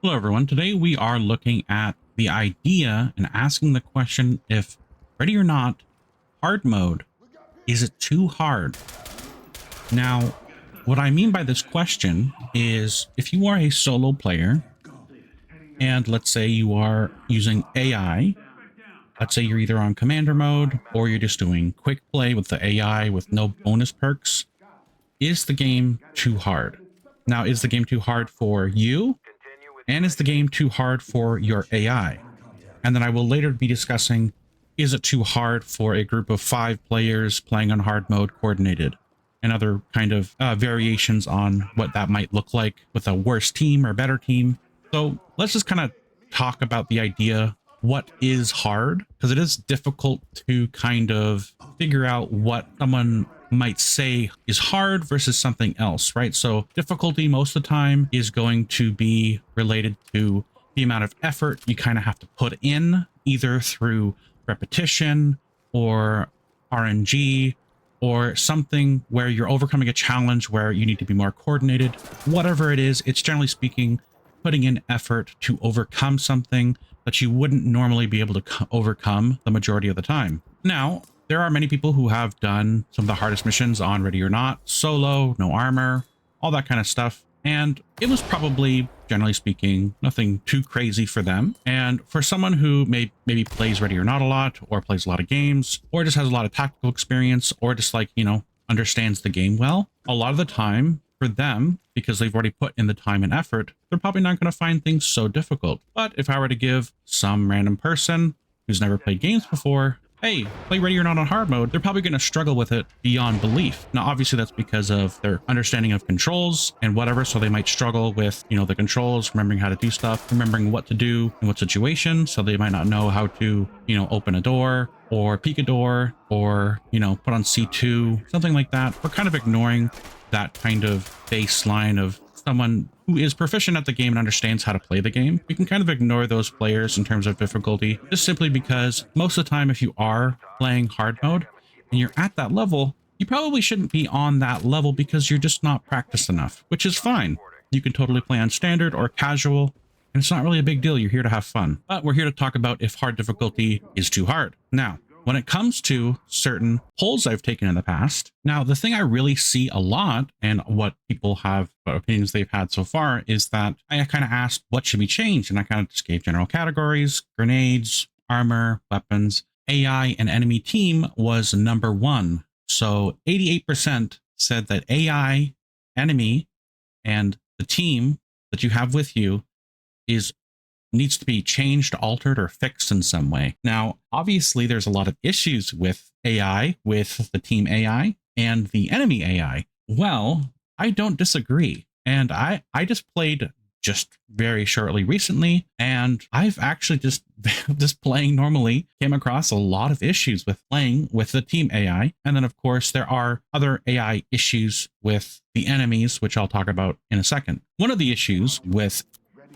Hello everyone, today we are looking at the idea and asking the question if, ready or not, hard mode, is it too hard? Now, what I mean by this question is if you are a solo player and let's say you are using AI, let's say you're either on commander mode or you're just doing quick play with the AI with no bonus perks, is the game too hard? Now, is the game too hard for you? And is the game too hard for your AI? And then I will later be discussing, is it too hard for a group of 5 players playing on hard mode coordinated? And other kind of variations on what that might look like with a worse team or better team. So let's just kind of talk about the idea, what is hard? Because it is difficult to kind of figure out what someone might say is hard versus something else, right? So difficulty most of the time is going to be related to the amount of effort you kind of have to put in, either through repetition or RNG or something where you're overcoming a challenge where you need to be more coordinated. Whatever it is, it's generally speaking putting in effort to overcome something that you wouldn't normally be able to overcome the majority of the time. Now, there are many people who have done some of the hardest missions on Ready or Not, solo, no armor, all that kind of stuff. And it was probably, generally speaking, nothing too crazy for them. And for someone who maybe plays Ready or Not a lot, or plays a lot of games, or just has a lot of tactical experience, or just like, understands the game well, a lot of the time for them, because they've already put in the time and effort, they're probably not going to find things so difficult. But if I were to give some random person who's never played games before, hey, play Ready or Not on hard mode, they're probably going to struggle with it beyond belief. Now, obviously, that's because of their understanding of controls and whatever, so they might struggle with, the controls, remembering how to do stuff, remembering what to do in what situation, so they might not know how to, open a door or peek a door or, put on C2, something like that. We're kind of ignoring that kind of baseline of someone who is proficient at the game and understands how to play the game. We can kind of ignore those players in terms of difficulty, just simply because most of the time, if you are playing hard mode and you're at that level, you probably shouldn't be on that level because you're just not practiced enough, which is fine. You can totally play on standard or casual, and it's not really a big deal. You're here to have fun. But we're here to talk about if hard difficulty is too hard. Now, when it comes to certain polls I've taken in the past, now the thing I really see a lot and what people have, what opinions they've had so far, is that I kind of asked what should be changed, and I kind of just gave general categories: grenades, armor, weapons. AI and enemy team was number 1. So 88% said that AI, enemy, and the team that you have with you needs to be changed, altered, or fixed in some way. Now, obviously, there's a lot of issues with AI, with the team AI and the enemy AI. Well, I don't disagree. And I just played just very shortly recently, and I've actually just playing normally came across a lot of issues with playing with the team AI. And then, of course, there are other AI issues with the enemies, which I'll talk about in a second. One of the issues with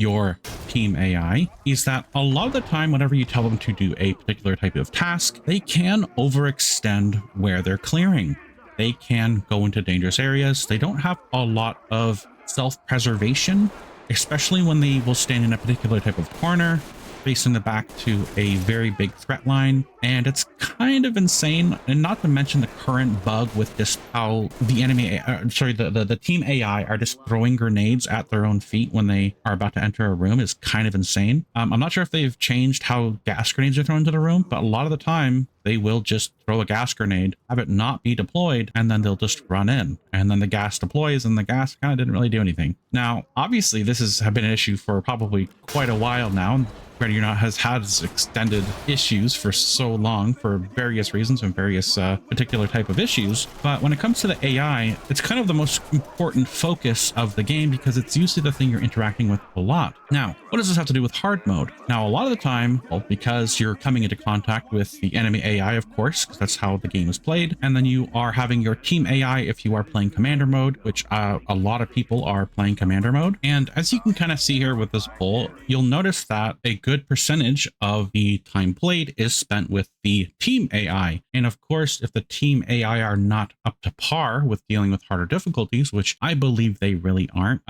your team AI is that a lot of the time, whenever you tell them to do a particular type of task, they can overextend where they're clearing. They can go into dangerous areas. They don't have a lot of self-preservation, especially when they will stand in a particular type of corner, facing the back to a very big threat line. And it's kind of insane, and not to mention the current bug with just how the enemy, the team AI are just throwing grenades at their own feet when they are about to enter a room is kind of insane. I'm not sure if they've changed how gas grenades are thrown into the room, but a lot of the time they will just throw a gas grenade, have it not be deployed, and then they'll just run in. And then the gas deploys, and the gas kind of didn't really do anything. Now, obviously, this has been an issue for probably quite a while now. Ready or Not has had extended issues for so long for various reasons and various particular type of issues. But when it comes to the AI, it's kind of the most important focus of the game because it's usually the thing you're interacting with a lot. Now, what does this have to do with hard mode? Now, a lot of the time, well, because you're coming into contact with the enemy AI, of course, because that's how the game is played. And then you are having your team AI if you are playing commander mode, which a lot of people are playing commander mode. And as you can kind of see here with this poll, you'll notice that a good percentage of the time played is spent with the team AI. And of course, if the team AI are not up to par with dealing with harder difficulties, which I believe they really aren't,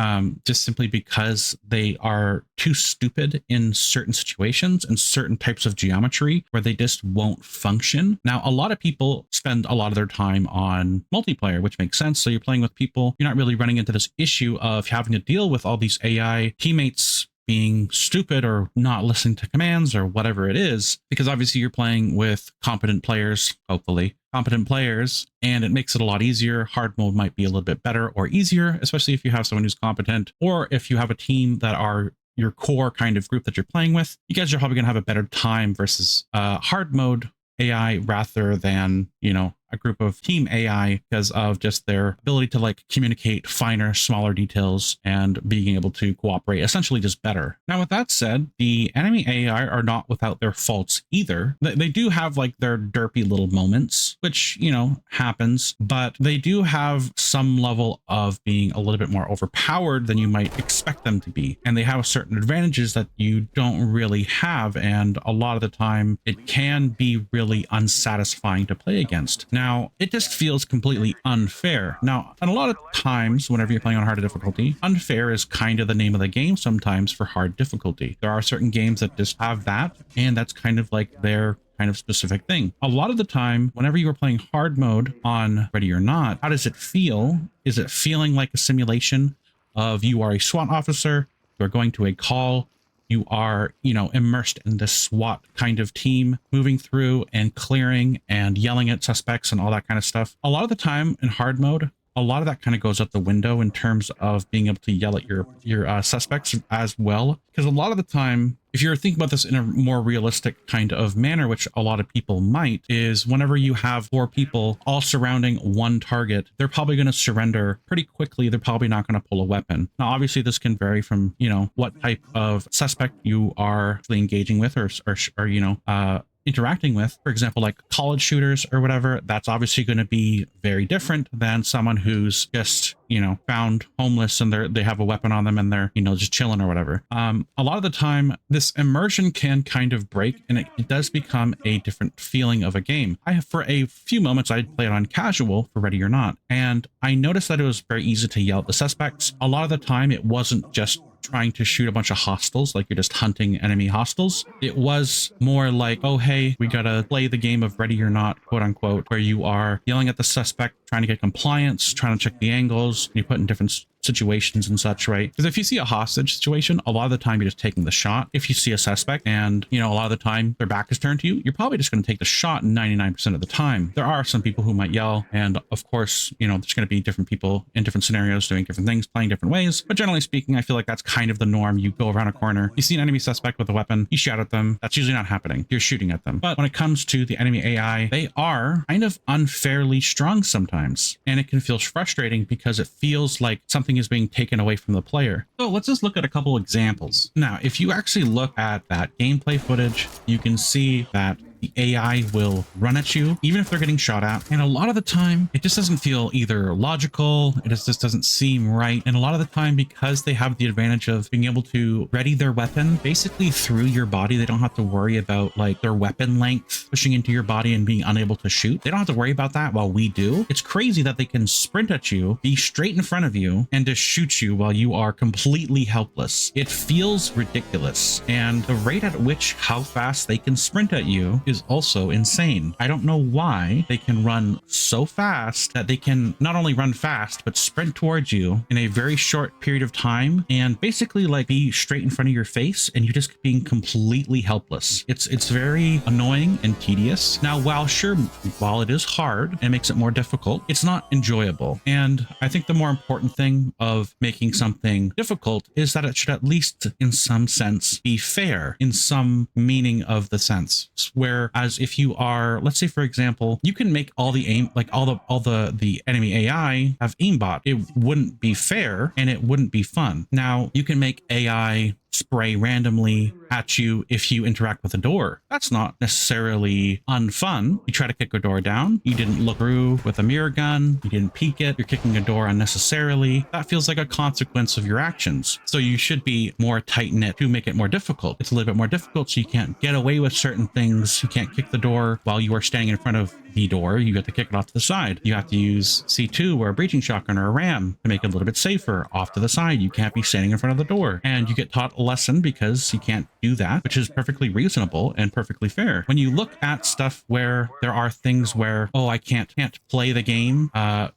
just simply because they are too stupid in certain situations and certain types of geometry where they just won't function. Now, a lot of people spend a lot of their time on multiplayer, which makes sense. So you're playing with people, you're not really running into this issue of having to deal with all these AI teammates being stupid or not listening to commands or whatever it is, because obviously you're playing with competent players, hopefully competent players, and it makes it a lot easier. Hard mode might be a little bit better or easier, especially if you have someone who's competent, or if you have a team that are your core kind of group that you're playing with. You guys are probably going to have a better time versus hard mode AI rather than, you know, a group of team AI, because of just their ability to like communicate finer, smaller details and being able to cooperate essentially just better. Now, with that said, the enemy AI are not without their faults either. They do have like their derpy little moments, which, you know, happens, but they do have some level of being a little bit more overpowered than you might expect them to be. And they have certain advantages that you don't really have. And a lot of the time it can be really unsatisfying to play against. Now, it just feels completely unfair. Now, and a lot of times, whenever you're playing on harder difficulty, unfair is kind of the name of the game sometimes for hard difficulty. There are certain games that just have that, and that's kind of like their kind of specific thing. A lot of the time, whenever you are playing hard mode on Ready or Not, how does it feel? Is it feeling like a simulation of you are a SWAT officer, you're going to a call, you are, you know, immersed in this SWAT kind of team, moving through and clearing and yelling at suspects and all that kind of stuff. A lot of the time in hard mode, a lot of that kind of goes out the window in terms of being able to yell at your suspects as well. Because a lot of the time, if you're thinking about this in a more realistic kind of manner, which a lot of people might, is whenever you have 4 people all surrounding one target, they're probably going to surrender pretty quickly. They're probably not going to pull a weapon. Now, obviously, this can vary from, you know, what type of suspect you are engaging with or you know, interacting with. For example, like college shooters or whatever, that's obviously going to be very different than someone who's just, you know, found homeless and they have a weapon on them and they're, you know, just chilling or whatever. A lot of the time this immersion can kind of break and it does become a different feeling of a game. For a few moments I played on casual for Ready or Not, and I noticed that it was very easy to yell at the suspects. A lot of the time it wasn't just trying to shoot a bunch of hostiles, like you're just hunting enemy hostiles. It was more like, oh, hey, we gotta play the game of Ready or Not, quote unquote, where you are yelling at the suspect, trying to get compliance, trying to check the angles, you put in different situations and such, right? Because if you see a hostage situation, a lot of the time you're just taking the shot. If you see a suspect and, you know, a lot of the time their back is turned to you, you're probably just going to take the shot 99% of the time. There are some people who might yell, and of course, you know, there's going to be different people in different scenarios doing different things, playing different ways. But generally speaking, I feel like that's kind of the norm. You go around a corner, you see an enemy suspect with a weapon, you shout at them. That's usually not happening. You're shooting at them. But when it comes to the enemy AI, they are kind of unfairly strong sometimes, and it can feel frustrating because it feels like something is being taken away from the player. So let's just look at a couple examples. Now, if you actually look at that gameplay footage, you can see that the AI will run at you, even if they're getting shot at. And a lot of the time, it just doesn't feel either logical, it just doesn't seem right. And a lot of the time, because they have the advantage of being able to ready their weapon basically through your body, they don't have to worry about like their weapon length pushing into your body and being unable to shoot. They don't have to worry about that while we do. It's crazy that they can sprint at you, be straight in front of you, and just shoot you while you are completely helpless. It feels ridiculous. And the rate at which how fast they can sprint at you is also insane. I don't know why they can run so fast that they can not only run fast, but sprint towards you in a very short period of time and basically like be straight in front of your face and you just being completely helpless. It's very annoying and tedious. Now, while it is hard and makes it more difficult, it's not enjoyable. And I think the more important thing of making something difficult is that it should at least in some sense be fair in some meaning of the sense, whereas if you are, let's say for example, you can make all the aim, like all the enemy AI have aimbot, it wouldn't be fair and it wouldn't be fun. Now you can make AI spray randomly at you if you interact with a door. That's not necessarily unfun. You try to kick a door down, you didn't look through with a mirror gun, you didn't peek it, you're kicking a door unnecessarily. That feels like a consequence of your actions. So you should be more tight-knit to make it more difficult. It's a little bit more difficult, so you can't get away with certain things. You can't kick the door while you are standing in front of the door. You have to kick it off to the side. You have to use C2 or a breaching shotgun or a ram to make it a little bit safer off to the side. You can't be standing in front of the door, and you get taught a lesson because you can't do that, which is perfectly reasonable and perfectly fair. When you look at stuff where there are things where, oh, I can't play the game,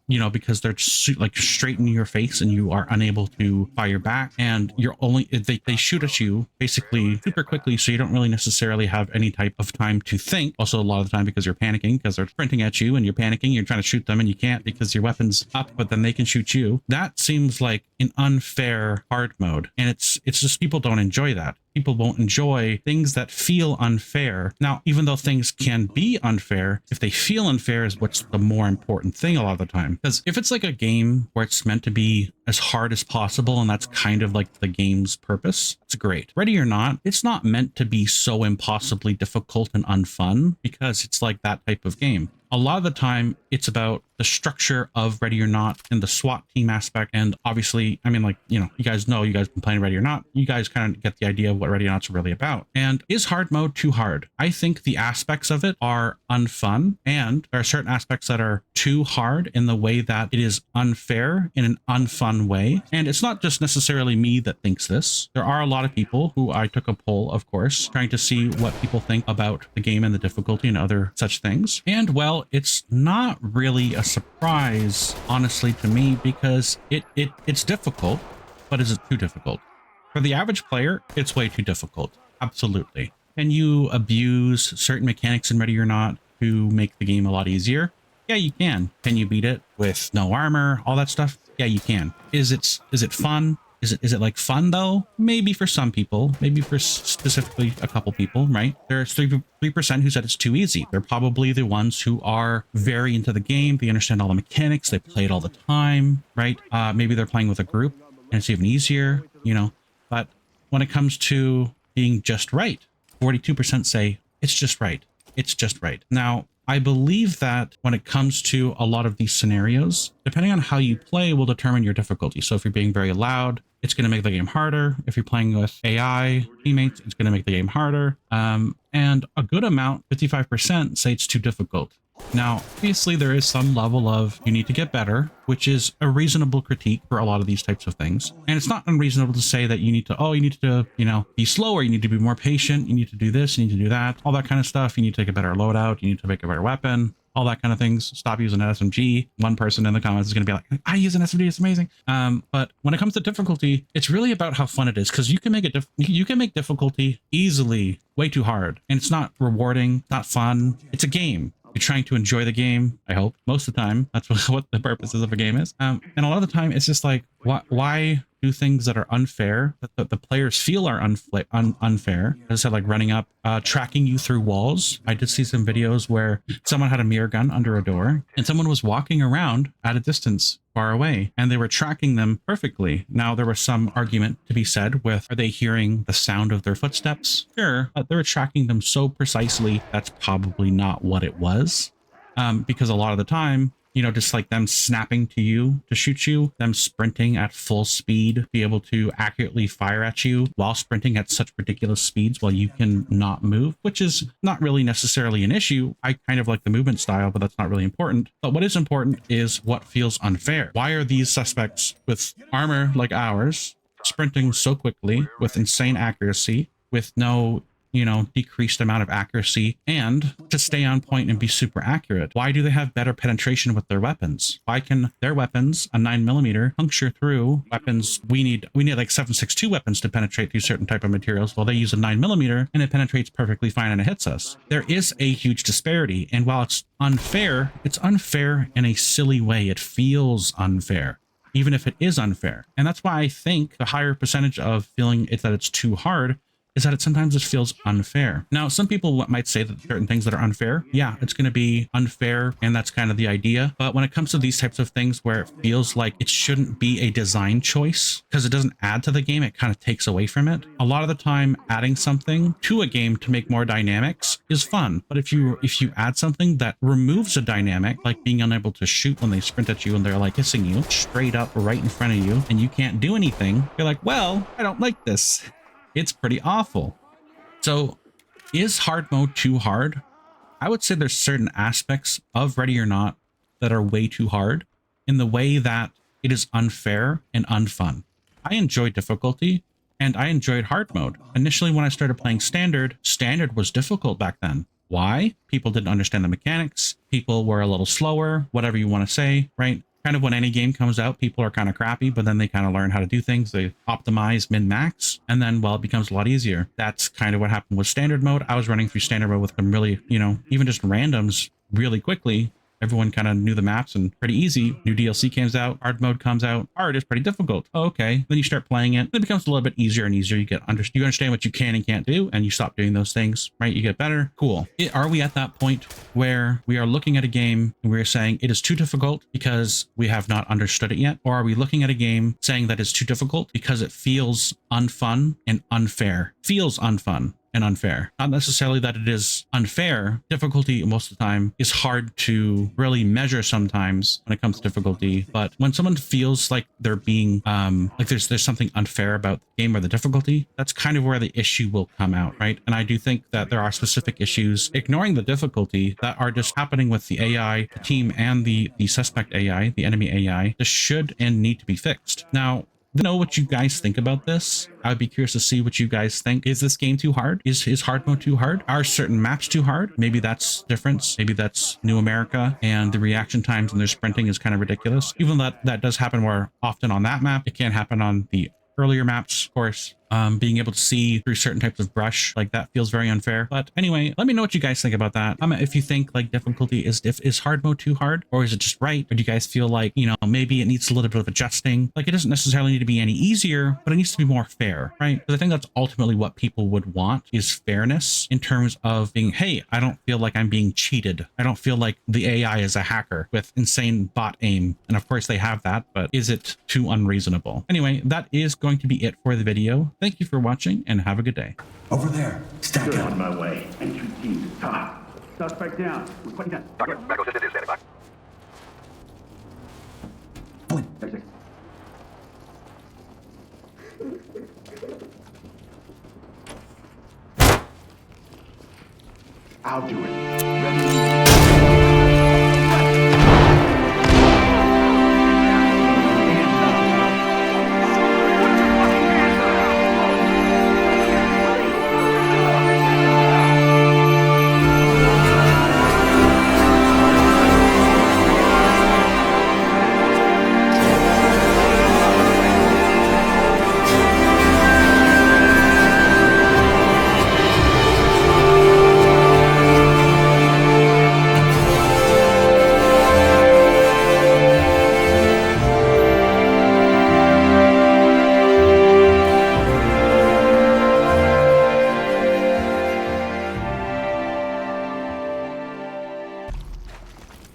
you know, because they're like straight in your face and you are unable to fire back, and you're only they shoot at you basically super quickly, so you don't really necessarily have any type of time to think. Also, a lot of the time because you're panicking, because they're sprinting at you and you're panicking, you're trying to shoot them and you can't because your weapon's up, but then they can shoot you. That seems like an unfair hard mode, and it's just people don't enjoy that. People won't enjoy things that feel unfair. Now, even though things can be unfair, if they feel unfair is what's the more important thing a lot of the time. Because if it's like a game where it's meant to be as hard as possible, and that's kind of like the game's purpose, it's great. Ready or Not, it's not meant to be so impossibly difficult and unfun, because it's like that type of game. A lot of the time, it's about the structure of Ready or Not and the SWAT team aspect. And obviously, I mean, like, you know, you guys been playing Ready or Not. You guys kind of get the idea of what Ready or Not's really about. And is hard mode too hard? I think the aspects of it are unfun, and there are certain aspects that are too hard in the way that it is unfair in an unfun way. And it's not just necessarily me that thinks this. There are a lot of people who I took a poll, of course, trying to see what people think about the game and the difficulty and other such things. And well, it's not really a surprise, honestly, to me, because it's difficult, but is it too difficult? For the average player, it's way too difficult. Absolutely. Can you abuse certain mechanics in Ready or Not to make the game a lot easier? Yeah, you can. Can you beat it with no armor, all that stuff? Yeah, you can. Is it fun? Is it like fun though? Maybe for some people, maybe for specifically a couple people, right? There's 3% who said it's too easy. They're probably the ones who are very into the game. They understand all the mechanics. They play it all the time, right? Maybe they're playing with a group and it's even easier, you know. But when it comes to being just right, 42% say it's just right. It's just right. Now, I believe that when it comes to a lot of these scenarios, depending on how you play will determine your difficulty. So if you're being very loud, it's going to make the game harder. If you're playing with AI teammates, it's going to make the game harder. And a good amount, 55%, say it's too difficult. Now, obviously, there is some level of you need to get better, which is a reasonable critique for a lot of these types of things. And it's not unreasonable to say that you need to, you know, be slower. You need to be more patient. You need to do this. You need to do that. All that kind of stuff. You need to take a better loadout. You need to make a better weapon. All that kind of things. Stop using an SMG. One person in the comments is going to be like, I use an SMG. It's amazing. But when it comes to difficulty, it's really about how fun it is, because you can make difficulty easily way too hard, and it's not rewarding, not fun. It's a game. You're trying to enjoy the game, I hope. Most of the time, that's what the purposes of a game is. And a lot of the time, it's just like, why do things that are unfair, that the players feel are unfair? As I said, like running up, tracking you through walls. I did see some videos where someone had a mirror gun under a door, and someone was walking around at a distance far away, and they were tracking them perfectly. Now, there was some argument to be said with, are they hearing the sound of their footsteps? Sure, but they were tracking them so precisely, that's probably not what it was. Because a lot of the time, you know, just like them snapping to you to shoot you, them sprinting at full speed, be able to accurately fire at you while sprinting at such ridiculous speeds while you can not move, which is not really necessarily an issue. I kind of like the movement style, but that's not really important. But what is important is what feels unfair. Why are these suspects with armor like ours sprinting so quickly with insane accuracy, with no, you know, decreased amount of accuracy, and to stay on point and be super accurate? Why do they have better penetration with their weapons? Why can their weapons, a 9mm, puncture through weapons? We need like 7.62 weapons to penetrate through certain type of materials, while they use a 9mm and it penetrates perfectly fine and it hits us. There is a huge disparity, and while it's unfair in a silly way. It feels unfair, even if it is unfair. And that's why I think the higher percentage of feeling that it's too hard is that it sometimes just feels unfair. Now, some people might say that certain things that are unfair, yeah, it's going to be unfair, and that's kind of the idea. But when it comes to these types of things where it feels like it shouldn't be a design choice because it doesn't add to the game, it kind of takes away from it. A lot of the time, adding something to a game to make more dynamics is fun. But if you add something that removes a dynamic, like being unable to shoot when they sprint at you and they're like hissing you straight up right in front of you and you can't do anything, you're like, well, I don't like this. It's pretty awful. So is hard mode too hard? I would say there's certain aspects of Ready or Not that are way too hard in the way that it is unfair and unfun. I enjoyed difficulty and I enjoyed hard mode. Initially, when I started playing standard was difficult back then. Why? People didn't understand the mechanics. People were a little slower, whatever you want to say, right? Kind of when any game comes out, people are kind of crappy, but then they kind of learn how to do things. They optimize min-max, and then, well, it becomes a lot easier. That's kind of what happened with standard mode. I was running through standard mode with some really, even just randoms really quickly. Everyone kind of knew the maps and pretty easy. New DLC comes out, hard mode comes out. Hard is pretty difficult. Oh, okay. Then you start playing it. It becomes a little bit easier and easier. You understand what you can and can't do, and you stop doing those things, right? You get better. Cool. Are we at that point where we are looking at a game and we're saying it is too difficult because we have not understood it yet? Or are we looking at a game saying that it's too difficult because it feels unfun and unfair? Feels unfun and unfair. Not necessarily that it is unfair. Difficulty most of the time is hard to really measure sometimes when it comes to difficulty. But when someone feels like they're being like there's something unfair about the game or the difficulty, that's kind of where the issue will come out, right? And I do think that there are specific issues ignoring the difficulty that are just happening with the AI, the team, and the suspect AI, the enemy AI. This should and need to be fixed. Now, know what you guys think about this. I would be curious to see what you guys think. Is this game too hard? Is hard mode too hard? Are certain maps too hard? Maybe that's difference. Maybe that's New America and the reaction times and their sprinting is kind of ridiculous. Even that does happen more often on that map. It can't happen on the earlier maps, of course. Being able to see through certain types of brush, like that feels very unfair. But anyway, let me know what you guys think about that. If you think like difficulty is hard mode too hard, or is it just right? Or do you guys feel like, maybe it needs a little bit of adjusting? Like it doesn't necessarily need to be any easier, but it needs to be more fair, right? Because I think that's ultimately what people would want is fairness in terms of being, hey, I don't feel like I'm being cheated. I don't feel like the AI is a hacker with insane bot aim. And of course they have that, but is it too unreasonable? Anyway, that is going to be it for the video. Thank you for watching and have a good day. Over there. Stack up. On my way. Entry team top. Suspect down. We're putting down. Target, medical assistant is standing by. Point. There's I'll do it. Ready?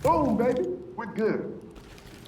Boom, baby. We're good.